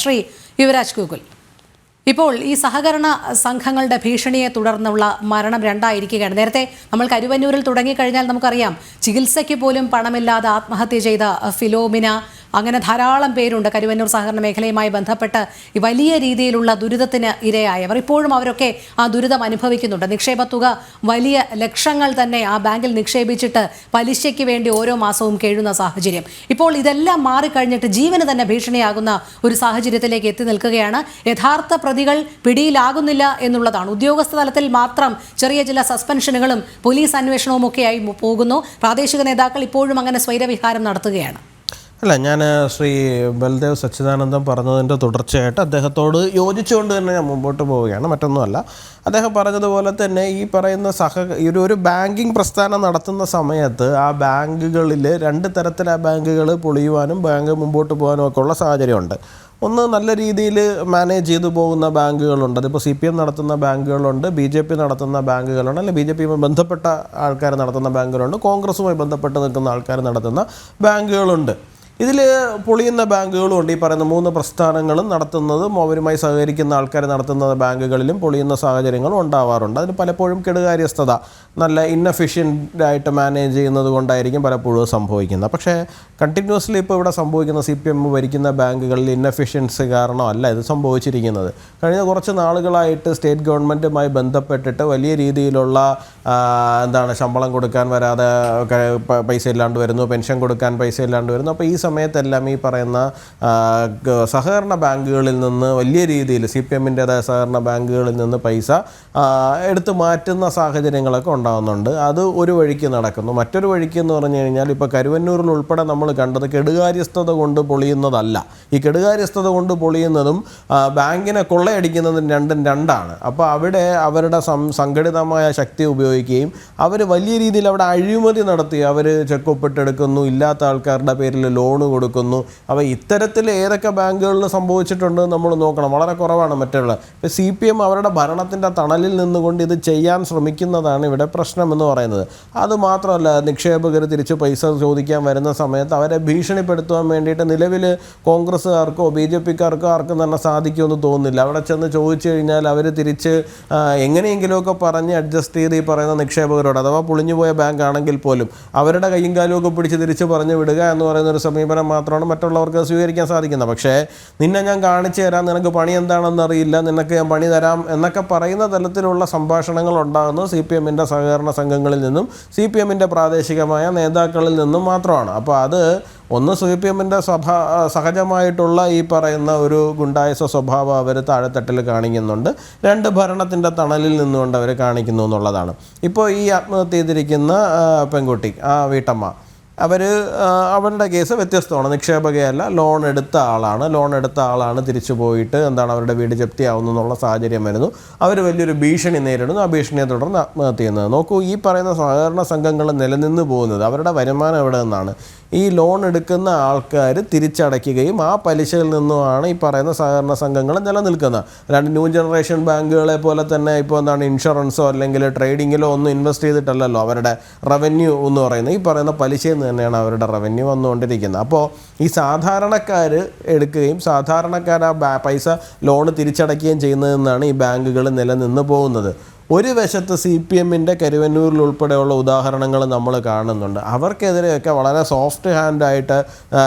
ശ്രീ യുവരാജ് ഗോകുൽ, ഇപ്പോൾ ഈ സഹകരണ സംഘങ്ങളുടെ ഭീഷണിയെ തുടർന്നുള്ള മരണം രണ്ടായിരിക്കുകയാണ്. നേരത്തെ നമ്മൾ കരുവന്നൂരിൽ തുടങ്ങിക്കഴിഞ്ഞാൽ നമുക്കറിയാം, ചികിത്സയ്ക്ക് പോലും പണമില്ലാതെ ആത്മഹത്യ ചെയ്ത ഫിലോമിന, അങ്ങനെ ധാരാളം പേരുണ്ട് കരുവന്നൂർ സഹകരണ മേഖലയുമായി ബന്ധപ്പെട്ട് വലിയ രീതിയിലുള്ള ദുരിതത്തിന് ഇരയായവർ. ഇപ്പോഴും അവരൊക്കെ ആ ദുരിതം അനുഭവിക്കുന്നുണ്ട്. നിക്ഷേപ തുക വലിയ ലക്ഷങ്ങൾ തന്നെ ആ ബാങ്കിൽ നിക്ഷേപിച്ചിട്ട് പലിശയ്ക്ക് വേണ്ടി ഓരോ മാസവും കേഴുന്ന സാഹചര്യം. ഇപ്പോൾ ഇതെല്ലാം മാറിക്കഴിഞ്ഞിട്ട് ജീവന് തന്നെ ഭീഷണിയാകുന്ന ഒരു സാഹചര്യത്തിലേക്ക് എത്തി നിൽക്കുകയാണ്. യഥാർത്ഥ പ്രതികൾ പിടിയിലാകുന്നില്ല എന്നുള്ളതാണ്. ഉദ്യോഗസ്ഥ തലത്തിൽ മാത്രം ചെറിയ ചില സസ്പെൻഷനുകളും പോലീസ് അന്വേഷണവും ഒക്കെയായി പോകുന്നു. പ്രാദേശിക നേതാക്കൾ ഇപ്പോഴും അങ്ങനെ സ്വൈരവിഹാരം നടത്തുകയാണ്. അല്ല, ഞാൻ ശ്രീ ബൽദേവ് സച്ചിദാനന്ദം പറഞ്ഞതിൻ്റെ തുടർച്ചയായിട്ട് അദ്ദേഹത്തോട് യോജിച്ചുകൊണ്ട് തന്നെ ഞാൻ മുമ്പോട്ട് പോവുകയാണ്. മറ്റൊന്നുമല്ല, അദ്ദേഹം പറഞ്ഞതുപോലെ തന്നെ ഈ പറയുന്ന ഒരു ബാങ്കിങ് പ്രസ്ഥാനം നടത്തുന്ന സമയത്ത് ആ ബാങ്കുകളിൽ രണ്ട് തരത്തിൽ ആ ബാങ്കുകൾ പൊളിയുവാനും ബാങ്ക് മുമ്പോട്ട് പോകാനും ഒക്കെ ഉള്ള സാഹചര്യമുണ്ട്. ഒന്ന്, നല്ല രീതിയിൽ മാനേജ് ചെയ്തു പോകുന്ന ബാങ്കുകളുണ്ട്. അതിപ്പോൾ CPM നടത്തുന്ന ബാങ്കുകളുണ്ട്, BJP നടത്തുന്ന ബാങ്കുകളുണ്ട്, അല്ലെങ്കിൽ BJPയുമായി ബന്ധപ്പെട്ട ആൾക്കാർ നടത്തുന്ന ബാങ്കുകളുണ്ട്, കോൺഗ്രസുമായി ബന്ധപ്പെട്ട് നിൽക്കുന്ന ആൾക്കാർ നടത്തുന്ന ബാങ്കുകളുണ്ട്. ഇതിൽ പൊളിയുന്ന ബാങ്കുകളും ഉണ്ട്. ഈ പറയുന്ന മൂന്ന് പ്രസ്ഥാനങ്ങളും നടത്തുന്നതും അവരുമായി സഹകരിക്കുന്ന ആൾക്കാർ നടത്തുന്ന ബാങ്കുകളിലും പൊളിയുന്ന സാഹചര്യങ്ങളും ഉണ്ടാവാറുണ്ട്. അതിന് പലപ്പോഴും കെടുകാര്യസ്ഥത, നല്ല ഇന്നഫിഷ്യൻ്റായിട്ട് മാനേജ് ചെയ്യുന്നത് കൊണ്ടായിരിക്കും പലപ്പോഴും സംഭവിക്കുന്നത്. പക്ഷേ കണ്ടിന്യൂസ്ലി ഇപ്പോൾ ഇവിടെ സംഭവിക്കുന്ന CPM ഭരിക്കുന്ന ബാങ്കുകളിൽ ഇന്നഫിഷ്യൻസി കാരണമല്ല ഇത് സംഭവിച്ചിരിക്കുന്നത്. കഴിഞ്ഞ കുറച്ച് നാളുകളായിട്ട് സ്റ്റേറ്റ് ഗവൺമെൻറ്റുമായി ബന്ധപ്പെട്ടിട്ട് വലിയ രീതിയിലുള്ള ശമ്പളം കൊടുക്കാൻ വരാതെ പൈസ ഇല്ലാണ്ട് വരുന്നു, പെൻഷൻ കൊടുക്കാൻ പൈസ ഇല്ലാണ്ട് വരുന്നു. അപ്പോൾ ഈ സമയത്തെല്ലാം ഈ പറയുന്ന സഹകരണ ബാങ്കുകളിൽ നിന്ന് വലിയ രീതിയിൽ CPMൻ്റേതായ സഹകരണ ബാങ്കുകളിൽ നിന്ന് പൈസ എടുത്തു മാറ്റുന്ന സാഹചര്യങ്ങളൊക്കെ ഉണ്ടാകുന്നുണ്ട്. അത് ഒരു വഴിക്ക് നടക്കുന്നു. മറ്റൊരു വഴിക്ക് എന്ന് പറഞ്ഞു കഴിഞ്ഞാൽ ഇപ്പോൾ കരുവന്നൂരിൽ ഉൾപ്പെടെ നമ്മൾ കണ്ടത് കെടുകാര്യസ്ഥത കൊണ്ട് പൊളിയുന്നതല്ല. ഈ കെടുകാര്യസ്ഥത കൊണ്ട് പൊളിയുന്നതും ബാങ്കിനെ കൊള്ളയടിക്കുന്നതും രണ്ടും രണ്ടാണ്. അപ്പോൾ അവിടെ അവരുടെ സംഘടിതമായ ശക്തി ഉപയോഗിക്കുകയും അവർ വലിയ രീതിയിൽ അവിടെ അഴിമതി നടത്തി അവർ ചെക്കൊപ്പിട്ടെടുക്കുന്നു, ഇല്ലാത്ത ആൾക്കാരുടെ പേരിൽ ലോൺ കൊടുക്കുന്നു. അപ്പോൾ ഇത്തരത്തിൽ ഏതൊക്കെ ബാങ്കുകളിൽ സംഭവിച്ചിട്ടുണ്ട് നമ്മൾ നോക്കണം. വളരെ കുറവാണ് മറ്റുള്ള. ഇപ്പോൾ CPM അവരുടെ ഭരണത്തിൻ്റെ തണലിൽ നിന്നുകൊണ്ട് ഇത് ചെയ്യാൻ ശ്രമിക്കുന്നതാണ് ഇവിടെ പ്രശ്നം എന്ന് പറയുന്നത്. അതുമാത്രമല്ല, നിക്ഷേപകർ തിരിച്ച് പൈസ ചോദിക്കാൻ വരുന്ന സമയത്ത് അവരെ ഭീഷണിപ്പെടുത്തുവാൻ വേണ്ടിയിട്ട് നിലവിൽ കോൺഗ്രസ്സുകാർക്കോ BJPക്കാർക്കോ ആർക്കും തന്നെ സാധിക്കുമെന്ന് തോന്നുന്നില്ല. അവിടെ ചെന്ന് ചോദിച്ചു കഴിഞ്ഞാൽ അവർ തിരിച്ച് എങ്ങനെയെങ്കിലുമൊക്കെ പറഞ്ഞ് അഡ്ജസ്റ്റ് ചെയ്ത് ഈ പറയുന്ന നിക്ഷേപകരോട്, അഥവാ പൊളിഞ്ഞുപോയ ബാങ്ക് ആണെങ്കിൽ പോലും അവരുടെ കയ്യും കാലുമൊക്കെ പിടിച്ച് തിരിച്ച് പറഞ്ഞു വിടുക എന്ന് പറയുന്ന ഒരു സമീപനം മാത്രമാണ് മറ്റുള്ളവർക്ക് സ്വീകരിക്കാൻ സാധിക്കുന്നത്. പക്ഷേ നിന്നെ ഞാൻ കാണിച്ചു തരാം, നിനക്ക് പണി എന്താണെന്ന് അറിയില്ല, നിനക്ക് ഞാൻ പണി തരാം എന്നൊക്കെ പറയുന്ന തലത്തിലുള്ള സംഭാഷണങ്ങൾ ഉണ്ടാകുന്നത് CPMൻ്റെ സഹകരണ സംഘങ്ങളിൽ നിന്നും CPMൻ്റെ പ്രാദേശികമായ നേതാക്കളിൽ നിന്നും മാത്രമാണ്. അപ്പോൾ അത് ഒന്ന്, CPMൻ്റെ സഹജമായിട്ടുള്ള ഈ പറയുന്ന ഒരു ഗുണ്ടായസ സ്വഭാവം അവർ താഴെത്തട്ടിൽ കാണിക്കുന്നുണ്ട്. രണ്ട്, ഭരണത്തിൻ്റെ തണലിൽ നിന്നുകൊണ്ട് അവർ കാണിക്കുന്നു എന്നുള്ളതാണ്. ഇപ്പോൾ ഈ ആത്മഹത്യ ചെയ്തിരിക്കുന്ന പെൺകുട്ടി, ആ വീട്ടമ്മ, അവരുടെ കേസ് വ്യത്യസ്തമാണ്. നിക്ഷേപകയല്ല, ലോൺ എടുത്ത ആളാണ്. തിരിച്ചു പോയിട്ട് അവരുടെ വീട് ജപ്തിയാവുന്നു എന്നുള്ള സാഹചര്യം വരുന്നു. അവർ വലിയൊരു ഭീഷണി നേരിടുന്നു. ആ ഭീഷണിയെ തുടർന്ന് ആത്മഹത്യ ചെയ്യുന്നത്. നോക്കൂ, ഈ പറയുന്ന സഹകരണ സംഘങ്ങൾ നിലനിന്ന് പോകുന്നത് അവരുടെ വരുമാനം എവിടെ നിന്നാണ്? ഈ ലോൺ എടുക്കുന്ന ആൾക്കാർ തിരിച്ചടയ്ക്കുകയും ആ പലിശയിൽ നിന്നുമാണ് ഈ പറയുന്ന സഹകരണ സംഘങ്ങൾ നിലനിൽക്കുന്നത്. രണ്ട് ന്യൂ ജനറേഷൻ ബാങ്കുകളെ പോലെ തന്നെ ഇപ്പോൾ ഇൻഷുറൻസോ അല്ലെങ്കിൽ ട്രേഡിങ്ങിലോ ഒന്നും ഇൻവെസ്റ്റ് ചെയ്തിട്ടല്ലല്ലോ അവരുടെ റവന്യൂ എന്ന് പറയുന്നത്. ഈ പറയുന്ന പലിശയിൽ തന്നെയാണ് അവരുടെ റവന്യൂ വന്നുകൊണ്ടിരിക്കുന്നത്. അപ്പോൾ ഈ സാധാരണക്കാർ എടുക്കുകയും സാധാരണക്കാർ ആ പൈസ ലോൺ തിരിച്ചടയ്ക്കുകയും ചെയ്യുന്നതെന്നാണ് ഈ ബാങ്കുകൾ നിലനിന്ന് പോകുന്നത്. ഒരു വശത്ത് CPMൻ്റെ കരുവന്നൂരിൽ ഉൾപ്പെടെയുള്ള ഉദാഹരണങ്ങൾ നമ്മൾ കാണുന്നുണ്ട്. അവർക്കെതിരെയൊക്കെ വളരെ സോഫ്റ്റ് ഹാൻഡായിട്ട്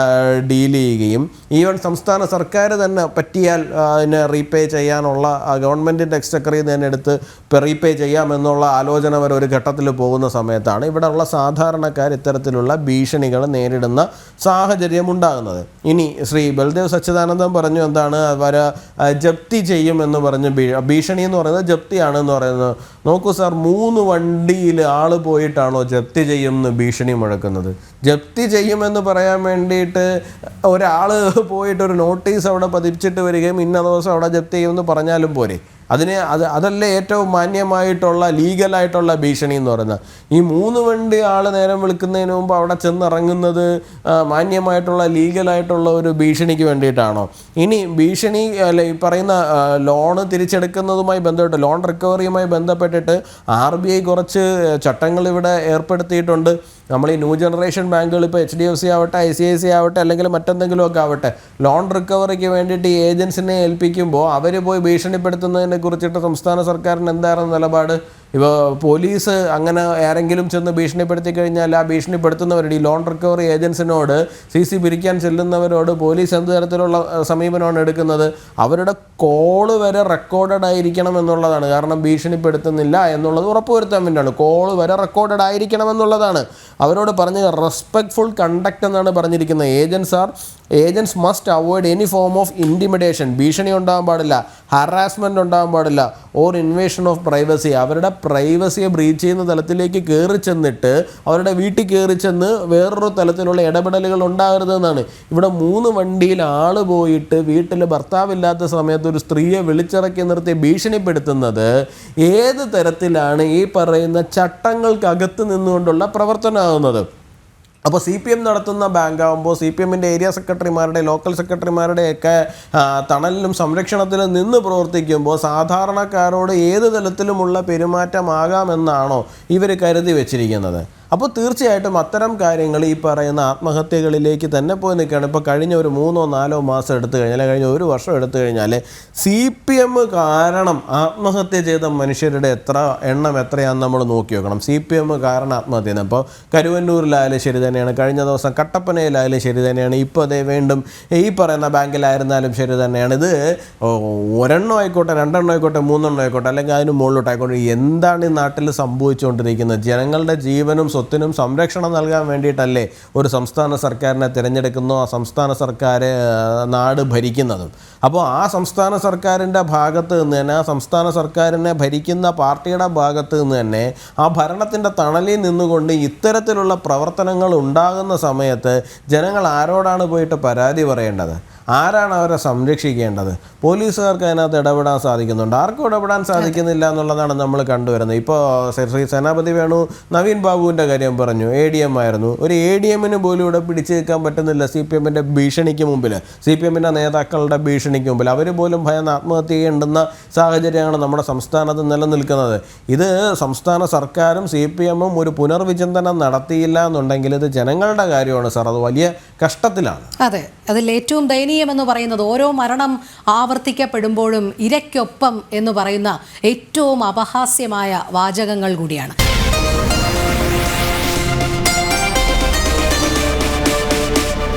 ഡീൽ ചെയ്യുകയും ഈവൻ സംസ്ഥാന സർക്കാർ തന്നെ പറ്റിയാൽ അതിനെ റീപേ ചെയ്യാനുള്ള ഗവൺമെൻറ്റിൻ്റെ എക്സ്ചക്കറിൽ തന്നെ എടുത്ത് റീപേ ചെയ്യാമെന്നുള്ള ആലോചന വരെ ഒരു ഘട്ടത്തിൽ പോകുന്ന സമയത്താണ് ഇവിടെയുള്ള സാധാരണക്കാർ ഇത്തരത്തിലുള്ള ഭീഷണികൾ നേരിടുന്ന സാഹചര്യം ഉണ്ടാകുന്നത്. ഇനി ശ്രീ ബൽദേവ് സച്ചിദാനന്ദം പറഞ്ഞു അവർ ജപ്തി ചെയ്യുമെന്ന് പറഞ്ഞ്, ഭീഷണി എന്ന് പറയുന്നത് ജപ്തിയാണെന്ന് പറയുന്നത്. നോക്കൂ സാർ, 3 വണ്ടിയിൽ ആൾ പോയിട്ടാണോ ജപ്തി ചെയ്യുമെന്ന് ഭീഷണി മുഴക്കുന്നത്? ജപ്തി ചെയ്യുമെന്ന് പറയാൻ വേണ്ടിയിട്ട് ഒരാൾ പോയിട്ട് ഒരു നോട്ടീസ് അവിടെ പതിപ്പിച്ചിട്ട് വരികയും ഇന്ന ദിവസം അവിടെ ജപ്തി ചെയ്യുമെന്ന് പറഞ്ഞാലും പോരെ? അതല്ലേ ഏറ്റവും മാന്യമായിട്ടുള്ള ലീഗലായിട്ടുള്ള ഭീഷണി എന്ന് പറയുന്നത്. ഈ 3 വണ്ടി ആൾ നേരം വിളിക്കുന്നതിന് മുമ്പ് അവിടെ ചെന്നിറങ്ങുന്നത് മാന്യമായിട്ടുള്ള ലീഗലായിട്ടുള്ള ഒരു ഭീഷണിക്ക് വേണ്ടിയിട്ടാണോ? ഇനി ഭീഷണി അല്ല, ഈ പറയുന്ന ലോണ് തിരിച്ചെടുക്കുന്നതുമായി ബന്ധപ്പെട്ട്, ലോൺ റിക്കവറിയുമായി ബന്ധപ്പെട്ടിട്ട് RBI കുറച്ച് ചട്ടങ്ങൾ ഇവിടെ ഏർപ്പെടുത്തിയിട്ടുണ്ട്. നമ്മൾ ഈ ന്യൂ ജനറേഷൻ ബാങ്കുകൾ ഇപ്പോൾ HDFC ആവട്ടെ, ICICI ആവട്ടെ, അല്ലെങ്കിൽ മറ്റെന്തെങ്കിലുമൊക്കെ ആവട്ടെ, ലോൺ റിക്കവറിക്ക് വേണ്ടിയിട്ട് ഈ ഏജൻസിനെ ഏൽപ്പിക്കുമ്പോൾ അവർ പോയി ഭീഷണിപ്പെടുത്തുന്നതിനെ കുറിച്ചിട്ട് സംസ്ഥാന സർക്കാരിന് എന്തായിരുന്നു നിലപാട്? ഇപ്പോൾ പോലീസ് അങ്ങനെ ആരെങ്കിലും ചെന്ന് ഭീഷണിപ്പെടുത്തി കഴിഞ്ഞാൽ ആ ഭീഷണിപ്പെടുത്തുന്നവരുടെ ഈ ലോൺ റിക്കവറി ഏജൻസിനോട് CC പിരിക്കാൻ ചെല്ലുന്നവരോട് പോലീസ് എന്ത് തരത്തിലുള്ള സമീപനമാണ് എടുക്കുന്നത്? അവരുടെ കോള് വരെ റെക്കോർഡഡ് ആയിരിക്കണം എന്നുള്ളതാണ്. കാരണം ഭീഷണിപ്പെടുത്തുന്നില്ല എന്നുള്ളത് ഉറപ്പുവരുത്താൻ വേണ്ടിയാണ്. കോള് വരെ റെക്കോർഡഡ് ആയിരിക്കണം എന്നുള്ളതാണ് അവരോട് പറഞ്ഞ് റെസ്പെക്ട്ഫുൾ കണ്ടക്ട് എന്നാണ് പറഞ്ഞിരിക്കുന്നത്. Agents must avoid any form of intimidation, ഭീഷണി ഉണ്ടാകാൻ പാടില്ല, ഹറാസ്മെൻറ്റ് ഉണ്ടാകാൻ പാടില്ല, ഓർ ഇൻവേഷൻ ഓഫ് പ്രൈവസി, അവരുടെ പ്രൈവസിയെ ബ്രീച്ച് ചെയ്യുന്ന തലത്തിലേക്ക് കയറി ചെന്നിട്ട് അവരുടെ വീട്ടിൽ കയറി ചെന്ന് വേറൊരു തലത്തിലുള്ള ഇടപെടലുകൾ ഉണ്ടാകരുതെന്നാണ്. ഇവിടെ 3 വണ്ടിയിൽ ആള് പോയിട്ട് വീട്ടിൽ ഭർത്താവില്ലാത്ത സമയത്ത് ഒരു സ്ത്രീയെ വിളിച്ചിറക്കി നിർത്തി ഭീഷണിപ്പെടുത്തുന്നത് ഏത് തരത്തിലാണ് ഈ പറയുന്ന ചട്ടങ്ങൾക്കകത്ത് നിന്നുകൊണ്ടുള്ള പ്രവർത്തനമാകുന്നത്? അപ്പോൾ CPM നടത്തുന്ന ബാങ്കാകുമ്പോൾ CPMൻ്റെ ഏരിയ സെക്രട്ടറിമാരുടെ, ലോക്കൽ സെക്രട്ടറിമാരുടെയൊക്കെ തണലിലും സംരക്ഷണത്തിലും നിന്ന് പ്രവർത്തിക്കുമ്പോൾ സാധാരണക്കാരോട് ഏത് തലത്തിലുമുള്ള പെരുമാറ്റമാകാമെന്നാണോ ഇവർ കരുതി വെച്ചിരിക്കുന്നത്? അപ്പോൾ തീർച്ചയായിട്ടും അത്തരം കാര്യങ്ങൾ ഈ പറയുന്ന ആത്മഹത്യകളിലേക്ക് തന്നെ പോയി നിൽക്കുകയാണ്. ഇപ്പോൾ കഴിഞ്ഞ ഒരു 3-4 മാസം എടുത്തു കഴിഞ്ഞാൽ, കഴിഞ്ഞ 1 വർഷം എടുത്തു കഴിഞ്ഞാൽ CPM കാരണം ആത്മഹത്യ ചെയ്ത മനുഷ്യരുടെ എണ്ണം എത്രയാണെന്ന് നമ്മൾ നോക്കി നോക്കണം. CPM കാരണം ആത്മഹത്യ ചെയ്യുന്നത് ഇപ്പോൾ കരുവന്നൂരിലായാലും ശരി തന്നെയാണ്, കഴിഞ്ഞ ദിവസം കട്ടപ്പനയിലായാലും ശരി തന്നെയാണ്, ഇപ്പോൾ അതേ വീണ്ടും ഈ പറയുന്ന ബാങ്കിലായിരുന്നാലും ശരി തന്നെയാണ്. ഇത് 1 ആയിക്കോട്ടെ, 2 ആയിക്കോട്ടെ, 3 ആയിക്കോട്ടെ, അല്ലെങ്കിൽ അതിന് മുകളിലോട്ടായിക്കോട്ടെ, എന്താണ് ഈ നാട്ടിൽ സംഭവിച്ചുകൊണ്ടിരിക്കുന്നത്? ജനങ്ങളുടെ ജീവനും സ്വത്തിനും സംരക്ഷണം നൽകാൻ വേണ്ടിയിട്ടല്ലേ ഒരു സംസ്ഥാന സർക്കാരിനെ തിരഞ്ഞെടുക്കുന്നു, ആ സംസ്ഥാന സർക്കാർ നാട് ഭരിക്കുന്നതും. അപ്പോൾ ആ സംസ്ഥാന സർക്കാരിൻ്റെ ഭാഗത്ത് നിന്ന് തന്നെ, ആ സംസ്ഥാന സർക്കാരിനെ ഭരിക്കുന്ന പാർട്ടിയുടെ ഭാഗത്ത് നിന്ന് തന്നെ, ആ ഭരണത്തിൻ്റെ തണലിൽ നിന്നുകൊണ്ട് ഇത്തരത്തിലുള്ള പ്രവർത്തനങ്ങൾ ഉണ്ടാകുന്ന സമയത്ത് ജനങ്ങൾ ആരോടാണ് പോയിട്ട് പരാതി പറയേണ്ടത്? ആരാണ് അവരെ സംരക്ഷിക്കേണ്ടത്? പോലീസുകാർക്ക് അതിനകത്ത് ഇടപെടാൻ സാധിക്കുന്നുണ്ട്? ആർക്കും ഇടപെടാൻ സാധിക്കുന്നില്ല എന്നുള്ളതാണ് നമ്മൾ കണ്ടുവരുന്നത്. ഇപ്പോൾ ശ്രീ സേനാപതി വേണു നവീൻ ബാബുവിൻ്റെ കാര്യം പറഞ്ഞു, ADM ആയിരുന്നു. ഒരു ADMന് പോലും ഇവിടെ പിടിച്ചു നിൽക്കാൻ പറ്റുന്നില്ല CPMൻ്റെ ഭീഷണിക്ക് മുമ്പിൽ, CPMൻ്റെ നേതാക്കളുടെ ഭീഷണിക്ക് മുമ്പിൽ. അവർ പോലും ഭയന്ന് ആത്മഹത്യ ചെയ്യേണ്ടുന്ന സാഹചര്യമാണ് നമ്മുടെ സംസ്ഥാനത്ത് നിലനിൽക്കുന്നത്. ഇത് സംസ്ഥാന സർക്കാരും CPMും ഒരു പുനർവിചിന്തനം നടത്തിയില്ല എന്നുണ്ടെങ്കിൽ ഇത് ജനങ്ങളുടെ കാര്യമാണ് സാർ, അത് വലിയ കഷ്ടത്തിലാണ്. അതെ, അതിൽ ഏറ്റവും ദയനീയമെന്ന് പറയുന്നത് ഓരോ മരണം ആവർത്തിക്കപ്പെടുമ്പോഴും ഇരയ്ക്കൊപ്പം എന്ന് പറയുന്ന ഏറ്റവും അപഹാസ്യമായ വാചകങ്ങൾ കൂടിയാണ്.